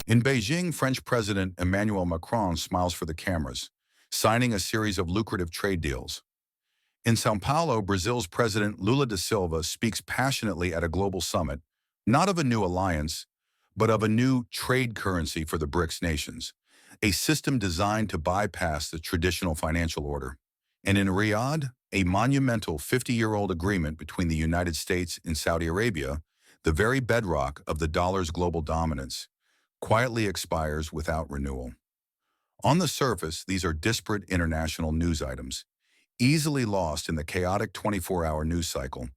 In Beijing, French President Emmanuel Macron smiles for the cameras, signing a series of lucrative trade deals. In São Paulo, Brazil's President Lula da Silva speaks passionately at a global summit, not of a new alliance, but of a new trade currency for the BRICS nations, a system designed to bypass the traditional financial order. And in Riyadh, a monumental 50-year-old agreement between the United States and Saudi Arabia, the very bedrock of the dollar's global dominance, quietly expires without renewal. On the surface, these are disparate international news items, easily lost in the chaotic 24-hour news cycle.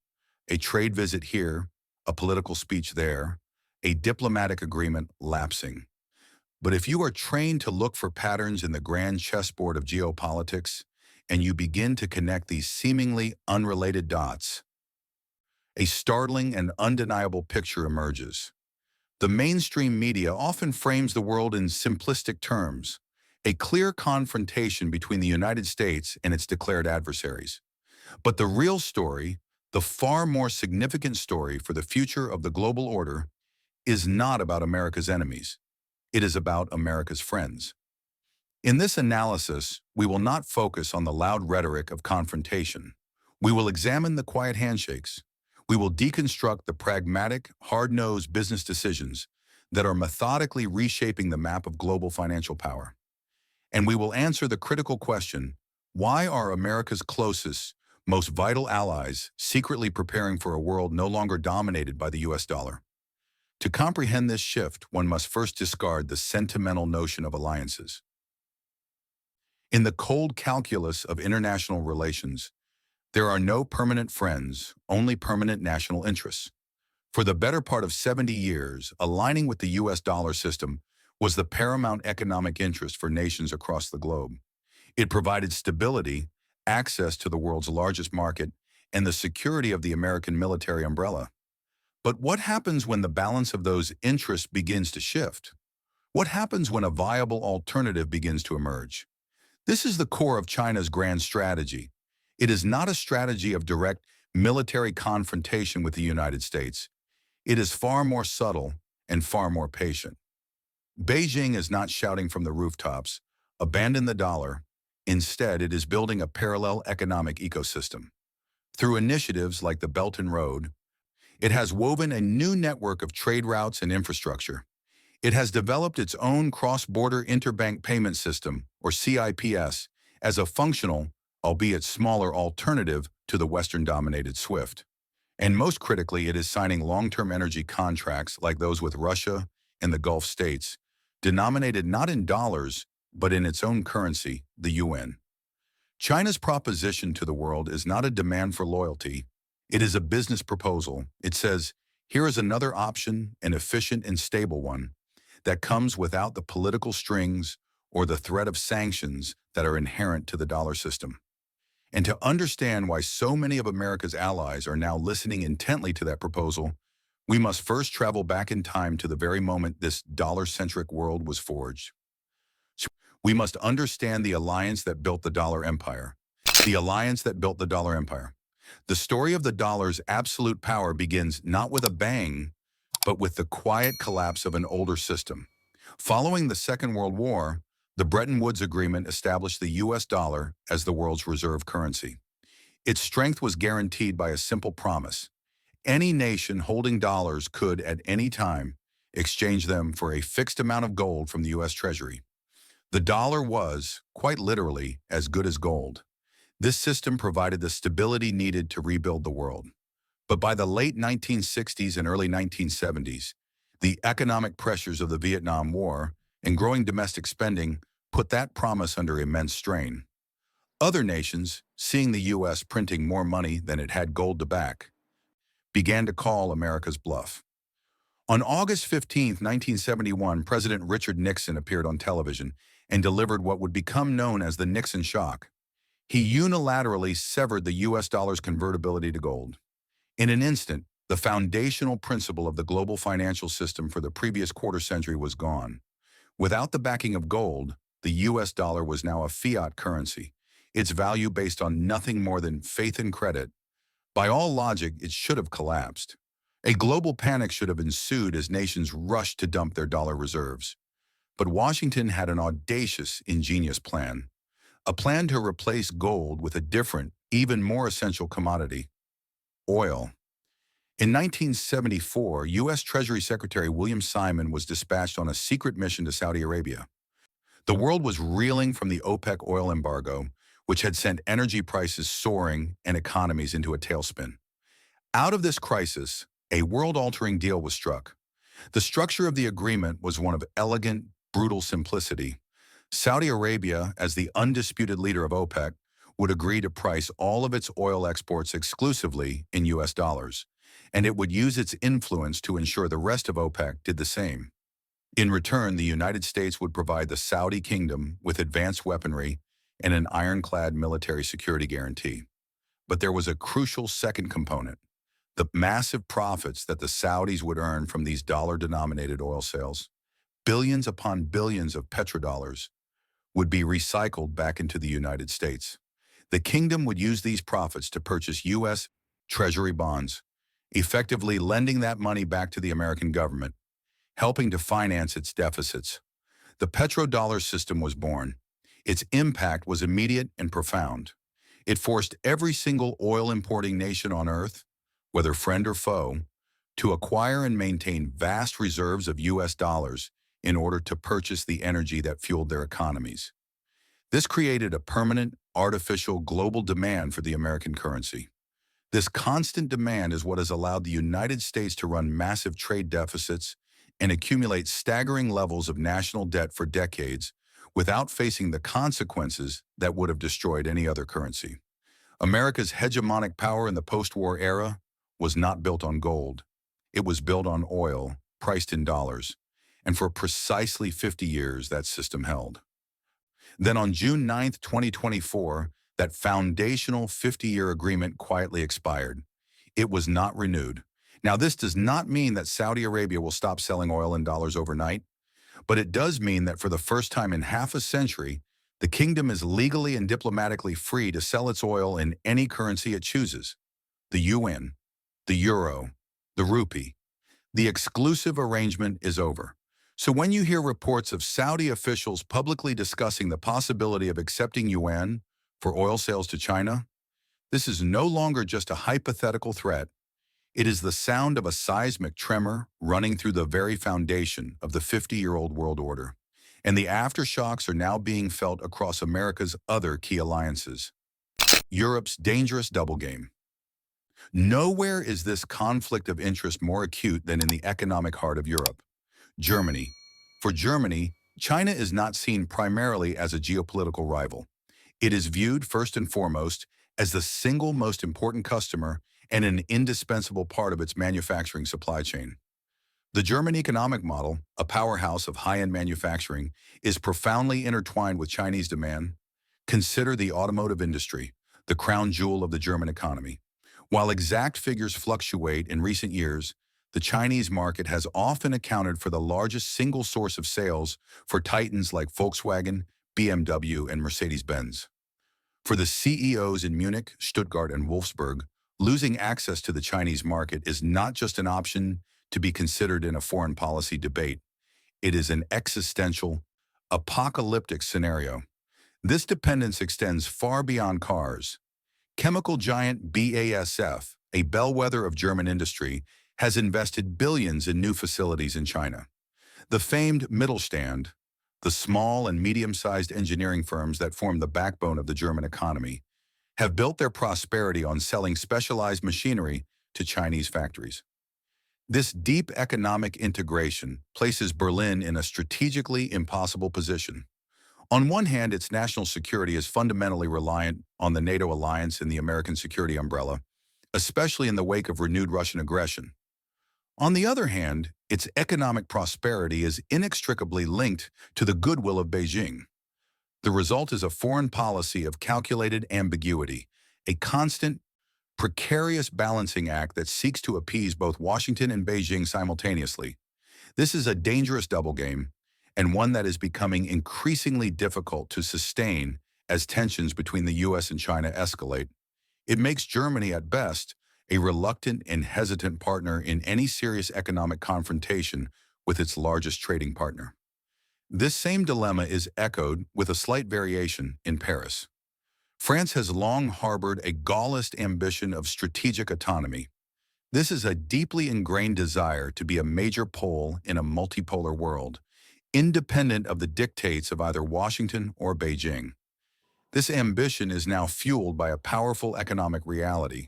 A trade visit here, a political speech there, a diplomatic agreement lapsing. But if you are trained to look for patterns in the grand chessboard of geopolitics, and you begin to connect these seemingly unrelated dots, a startling and undeniable picture emerges. The mainstream media often frames the world in simplistic terms, a clear confrontation between the United States and its declared adversaries. But the real story, the far more significant story for the future of the global order, is not about America's enemies. It is about America's friends. In this analysis, we will not focus on the loud rhetoric of confrontation. We will examine the quiet handshakes. We will deconstruct the pragmatic, hard-nosed business decisions that are methodically reshaping the map of global financial power. And we will answer the critical question, why are America's closest, most vital allies secretly preparing for a world no longer dominated by the US dollar? To comprehend this shift, one must first discard the sentimental notion of alliances. In the cold calculus of international relations, there are no permanent friends, only permanent national interests. For the better part of 70 years, aligning with the US dollar system was the paramount economic interest for nations across the globe. It provided stability, access to the world's largest market, and the security of the American military umbrella. But what happens when the balance of those interests begins to shift? What happens when a viable alternative begins to emerge? This is the core of China's grand strategy. It is not a strategy of direct military confrontation with the United States. It is far more subtle and far more patient. Beijing is not shouting from the rooftops, "Abandon the dollar." Instead, it is building a parallel economic ecosystem. Through initiatives like the Belt and Road, it has woven a new network of trade routes and infrastructure. It has developed its own cross-border interbank payment system, or CIPS, as a functional, albeit smaller alternative to the Western-dominated SWIFT. And most critically, it is signing long-term energy contracts like those with Russia and the Gulf states, denominated not in dollars, but in its own currency, the yuan. China's proposition to the world is not a demand for loyalty. It is a business proposal. It says, here is another option, an efficient and stable one, that comes without the political strings or the threat of sanctions that are inherent to the dollar system. And to understand why so many of America's allies are now listening intently to that proposal, we must first travel back in time to the very moment this dollar-centric world was forged. We must understand the alliance that built the dollar empire. The alliance that built the dollar empire. The story of the dollar's absolute power begins not with a bang, but with the quiet collapse of an older system. Following the Second World War, the Bretton Woods Agreement established the US dollar as the world's reserve currency. Its strength was guaranteed by a simple promise. Any nation holding dollars could, at any time, exchange them for a fixed amount of gold from the US Treasury. The dollar was, quite literally, as good as gold. This system provided the stability needed to rebuild the world. But by the late 1960s and early 1970s, the economic pressures of the Vietnam War and growing domestic spending put that promise under immense strain. Other nations, seeing the U.S. printing more money than it had gold to back, began to call America's bluff. On August 15, 1971, President Richard Nixon appeared on television and delivered what would become known as the Nixon shock. He unilaterally severed the U.S. dollar's convertibility to gold. In an instant, the foundational principle of the global financial system for the previous quarter century was gone. Without the backing of gold, the U.S. dollar was now a fiat currency, its value based on nothing more than faith and credit. By all logic, it should have collapsed. A global panic should have ensued as nations rushed to dump their dollar reserves. But Washington had an audacious, ingenious plan. A plan to replace gold with a different, even more essential commodity: oil. In 1974, U.S. Treasury Secretary William Simon was dispatched on a secret mission to Saudi Arabia. The world was reeling from the OPEC oil embargo, which had sent energy prices soaring and economies into a tailspin. Out of this crisis, a world-altering deal was struck. The structure of the agreement was one of elegant, brutal simplicity. Saudi Arabia, as the undisputed leader of OPEC, would agree to price all of its oil exports exclusively in U.S. dollars, and it would use its influence to ensure the rest of OPEC did the same. In return, the United States would provide the Saudi kingdom with advanced weaponry and an ironclad military security guarantee. But there was a crucial second component: the massive profits that the Saudis would earn from these dollar-denominated oil sales. Billions upon billions of petrodollars would be recycled back into the United States. The kingdom would use these profits to purchase U.S. Treasury bonds, effectively lending that money back to the American government, helping to finance its deficits. The petrodollar system was born. Its impact was immediate and profound. It forced every single oil-importing nation on Earth, whether friend or foe, to acquire and maintain vast reserves of U.S. dollars in order to purchase the energy that fueled their economies. This created a permanent, artificial global demand for the American currency. This constant demand is what has allowed the United States to run massive trade deficits and accumulate staggering levels of national debt for decades without facing the consequences that would have destroyed any other currency. America's hegemonic power in the post-war era was not built on gold. It was built on oil, priced in dollars. And for precisely 50 years, that system held. Then on June 9, 2024, that foundational 50-year agreement quietly expired. It was not renewed. Now, this does not mean that Saudi Arabia will stop selling oil in dollars overnight, but it does mean that for the first time in half a century, the kingdom is legally and diplomatically free to sell its oil in any currency it chooses: the yuan, the euro, the rupee. The exclusive arrangement is over. So when you hear reports of Saudi officials publicly discussing the possibility of accepting yuan for oil sales to China, this is no longer just a hypothetical threat. It is the sound of a seismic tremor running through the very foundation of the 50-year-old world order. And the aftershocks are now being felt across America's other key alliances. Europe's dangerous double game. Nowhere is this conflict of interest more acute than in the economic heart of Europe: Germany. For Germany, China is not seen primarily as a geopolitical rival. It is viewed first and foremost as the single most important customer and an indispensable part of its manufacturing supply chain. The German economic model, a powerhouse of high-end manufacturing, is profoundly intertwined with Chinese demand. Consider the automotive industry, the crown jewel of the German economy. While exact figures fluctuate in recent years, the Chinese market has often accounted for the largest single source of sales for titans like Volkswagen, BMW, and Mercedes-Benz. For the CEOs in Munich, Stuttgart, and Wolfsburg, losing access to the Chinese market is not just an option to be considered in a foreign policy debate. It is an existential, apocalyptic scenario. This dependence extends far beyond cars. Chemical giant BASF, a bellwether of German industry, has invested billions in new facilities in China. The famed Mittelstand, the small and medium-sized engineering firms that form the backbone of the German economy, have built their prosperity on selling specialized machinery to Chinese factories. This deep economic integration places Berlin in a strategically impossible position. On one hand, its national security is fundamentally reliant on the NATO alliance and the American security umbrella, especially in the wake of renewed Russian aggression. On the other hand, its economic prosperity is inextricably linked to the goodwill of Beijing. The result is a foreign policy of calculated ambiguity, a constant, precarious balancing act that seeks to appease both Washington and Beijing simultaneously. This is a dangerous double game, and one that is becoming increasingly difficult to sustain as tensions between the U.S. and China escalate. It makes Germany, at best, a reluctant and hesitant partner in any serious economic confrontation with its largest trading partner. This same dilemma is echoed, with a slight variation, in Paris. France has long harbored a Gaullist ambition of strategic autonomy. This is a deeply ingrained desire to be a major pole in a multipolar world, independent of the dictates of either Washington or Beijing. This ambition is now fueled by a powerful economic reality: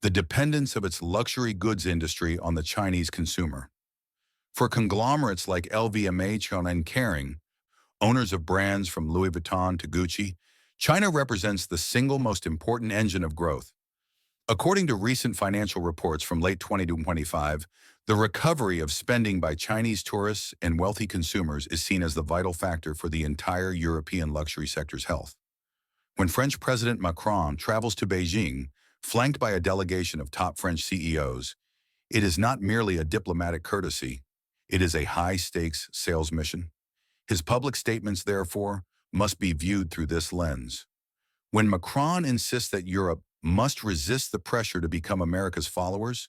the dependence of its luxury goods industry on the Chinese consumer. For conglomerates like LVMH and Kering, owners of brands from Louis Vuitton to Gucci, China represents the single most important engine of growth. According to recent financial reports from late 2025, the recovery of spending by Chinese tourists and wealthy consumers is seen as the vital factor for the entire European luxury sector's health. When French President Macron travels to Beijing, flanked by a delegation of top French CEOs, it is not merely a diplomatic courtesy, it is a high-stakes sales mission. His public statements, therefore, must be viewed through this lens. When Macron insists that Europe must resist the pressure to become America's followers,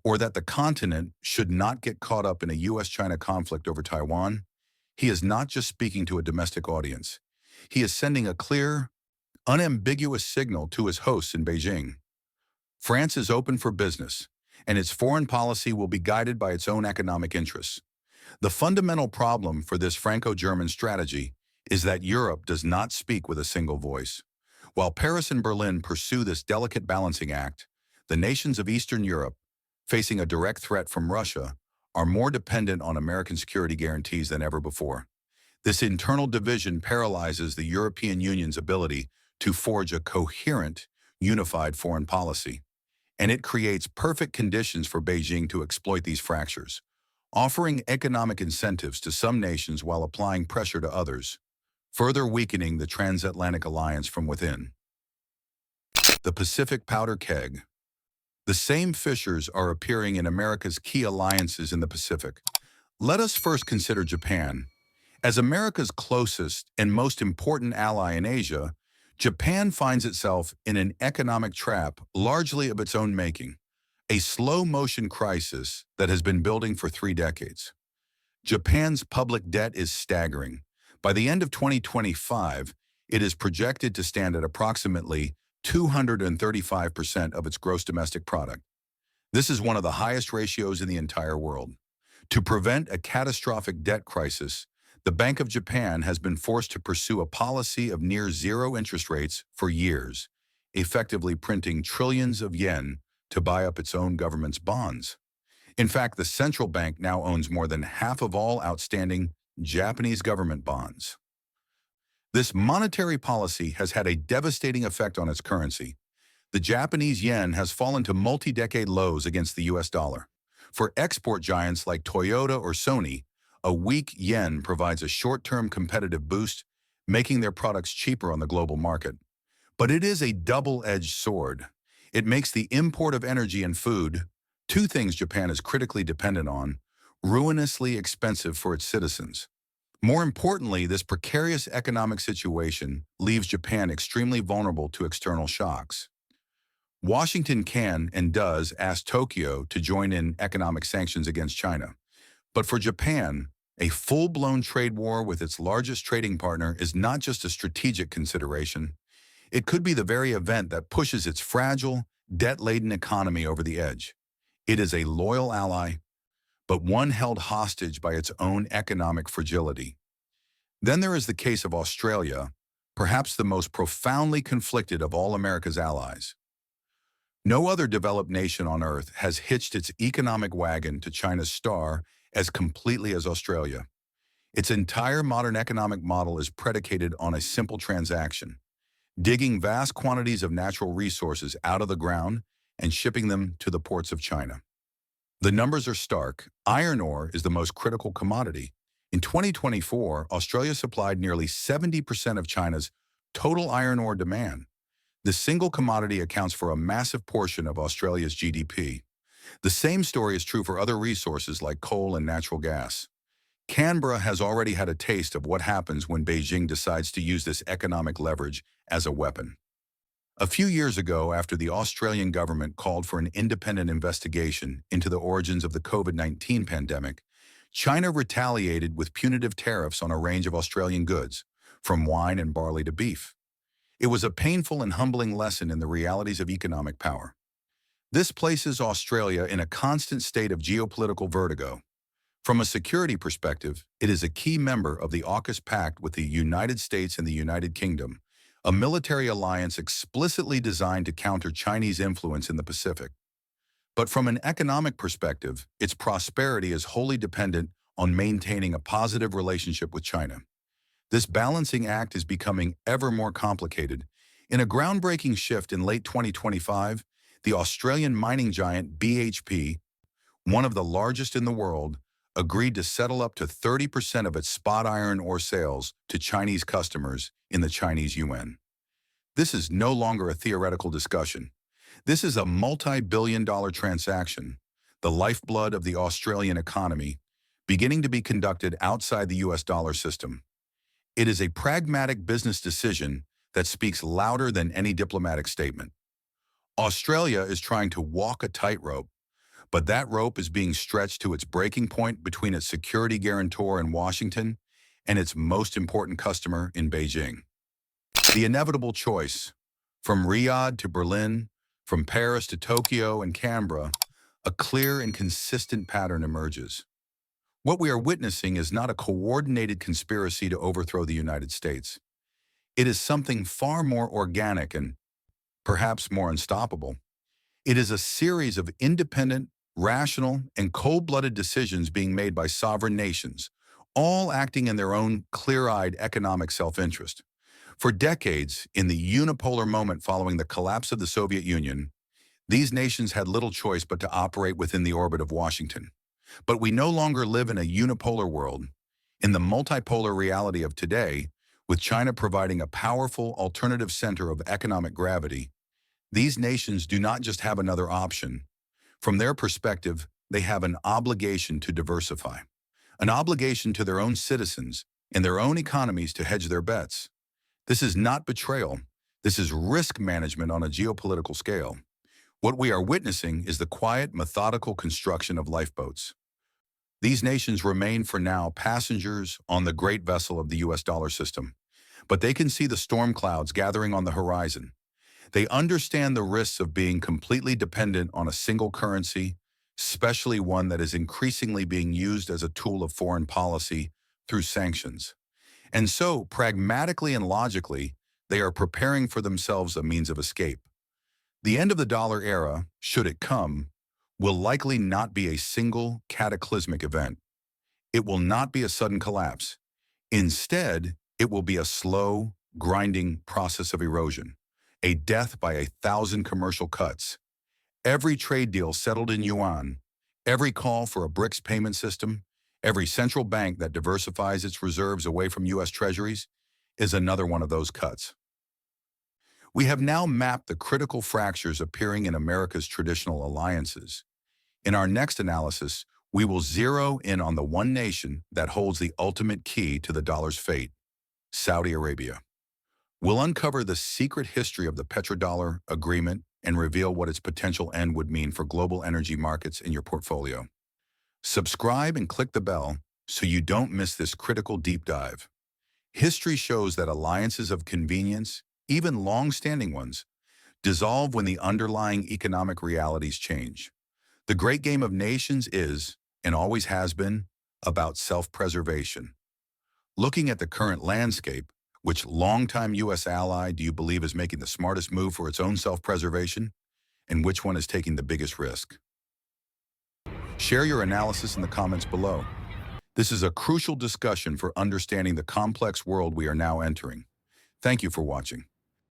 or that the continent should not get caught up in a U.S.-China conflict over Taiwan, he is not just speaking to a domestic audience. He is sending a clear, unambiguous signal to his hosts in Beijing. France is open for business, and its foreign policy will be guided by its own economic interests. The fundamental problem for this Franco-German strategy is that Europe does not speak with a single voice. While Paris and Berlin pursue this delicate balancing act, the nations of Eastern Europe, facing a direct threat from Russia, are more dependent on American security guarantees than ever before. This internal division paralyzes the European Union's ability to forge a coherent, unified foreign policy, and it creates perfect conditions for Beijing to exploit these fractures, offering economic incentives to some nations while applying pressure to others, further weakening the transatlantic alliance from within. The Pacific powder keg. The same fissures are appearing in America's key alliances in the Pacific. Let us first consider Japan. As America's closest and most important ally in Asia, Japan finds itself in an economic trap largely of its own making, a slow-motion crisis that has been building for 3 decades. Japan's public debt is staggering. By the end of 2025, it is projected to stand at approximately 235% of its gross domestic product. This is one of the highest ratios in the entire world. To prevent a catastrophic debt crisis, the Bank of Japan has been forced to pursue a policy of near-zero interest rates for years, effectively printing trillions of yen to buy up its own government's bonds. In fact, the central bank now owns more than half of all outstanding Japanese government bonds. This monetary policy has had a devastating effect on its currency. The Japanese yen has fallen to multi-decade lows against the US dollar. For export giants like Toyota or Sony, a weak yen provides a short-term competitive boost, making their products cheaper on the global market. But it is a double-edged sword. It makes the import of energy and food, 2 things Japan is critically dependent on, ruinously expensive for its citizens. More importantly, this precarious economic situation leaves Japan extremely vulnerable to external shocks. Washington can and does ask Tokyo to join in economic sanctions against China. But for Japan, a full-blown trade war with its largest trading partner is not just a strategic consideration. It could be the very event that pushes its fragile, debt-laden economy over the edge. It is a loyal ally, but one held hostage by its own economic fragility. Then there is the case of Australia, perhaps the most profoundly conflicted of all America's allies. No other developed nation on Earth has hitched its economic wagon to China's star as completely as Australia. Its entire modern economic model is predicated on a simple transaction: digging vast quantities of natural resources out of the ground and shipping them to the ports of China. The numbers are stark. Iron ore is the most critical commodity. In 2024, Australia supplied nearly 70% of China's total iron ore demand. The single commodity accounts for a massive portion of Australia's GDP. The same story is true for other resources like coal and natural gas. Canberra has already had a taste of what happens when Beijing decides to use this economic leverage as a weapon. A few years ago, after the Australian government called for an independent investigation into the origins of the COVID-19 pandemic, China retaliated with punitive tariffs on a range of Australian goods, from wine and barley to beef. It was a painful and humbling lesson in the realities of economic power. This places Australia in a constant state of geopolitical vertigo. From a security perspective, it is a key member of the AUKUS Pact with the United States and the United Kingdom, a military alliance explicitly designed to counter Chinese influence in the Pacific. But from an economic perspective, its prosperity is wholly dependent on maintaining a positive relationship with China. This balancing act is becoming ever more complicated. In a groundbreaking shift in late 2025, the Australian mining giant BHP, one of the largest in the world, agreed to settle up to 30% of its spot iron ore sales to Chinese customers in the Chinese yuan. This is no longer a theoretical discussion. This is a multi-billion-dollar transaction, the lifeblood of the Australian economy, beginning to be conducted outside the US dollar system. It is a pragmatic business decision that speaks louder than any diplomatic statement. Australia is trying to walk a tightrope, but that rope is being stretched to its breaking point between its security guarantor in Washington and its most important customer in Beijing. The inevitable choice, from Riyadh to Berlin, from Paris to Tokyo and Canberra, a clear and consistent pattern emerges. What we are witnessing is not a coordinated conspiracy to overthrow the United States. It is something far more organic and perhaps more unstoppable. It is a series of independent, rational, and cold-blooded decisions being made by sovereign nations, all acting in their own clear-eyed economic self-interest. For decades, in the unipolar moment following the collapse of the Soviet Union, these nations had little choice but to operate within the orbit of Washington. But we no longer live in a unipolar world. In the multipolar reality of today, with China providing a powerful alternative center of economic gravity, these nations do not just have another option. From their perspective, they have an obligation to diversify, an obligation to their own citizens and their own economies to hedge their bets. This is not betrayal. This is risk management on a geopolitical scale. What we are witnessing is the quiet, methodical construction of lifeboats. These nations remain for now passengers on the great vessel of the US dollar system, but they can see the storm clouds gathering on the horizon. They understand the risks of being completely dependent on a single currency, especially one that is increasingly being used as a tool of foreign policy through sanctions. And so, pragmatically and logically, they are preparing for themselves a means of escape. The end of the dollar era, should it come, will likely not be a single cataclysmic event. It will not be a sudden collapse. Instead, it will be a slow, grinding process of erosion, a death by 1,000 commercial cuts. Every trade deal settled in yuan, every call for a BRICS payment system, every central bank that diversifies its reserves away from US treasuries is another one of those cuts. We have now mapped the critical fractures appearing in America's traditional alliances. In our next analysis, we will zero in on the one nation that holds the ultimate key to the dollar's fate, Saudi Arabia. We'll uncover the secret history of the petrodollar agreement and reveal what its potential end would mean for global energy markets in your portfolio. Subscribe and click the bell so you don't miss this critical deep dive. History shows that alliances of convenience, even long-standing ones, dissolve when the underlying economic realities change. The great game of nations is, and always has been, about self-preservation. Looking at the current landscape, which longtime U.S. ally do you believe is making the smartest move for its own self-preservation, and which one is taking the biggest risk? Share your analysis in the comments below. This is a crucial discussion for understanding the complex world we are now entering. Thank you for watching.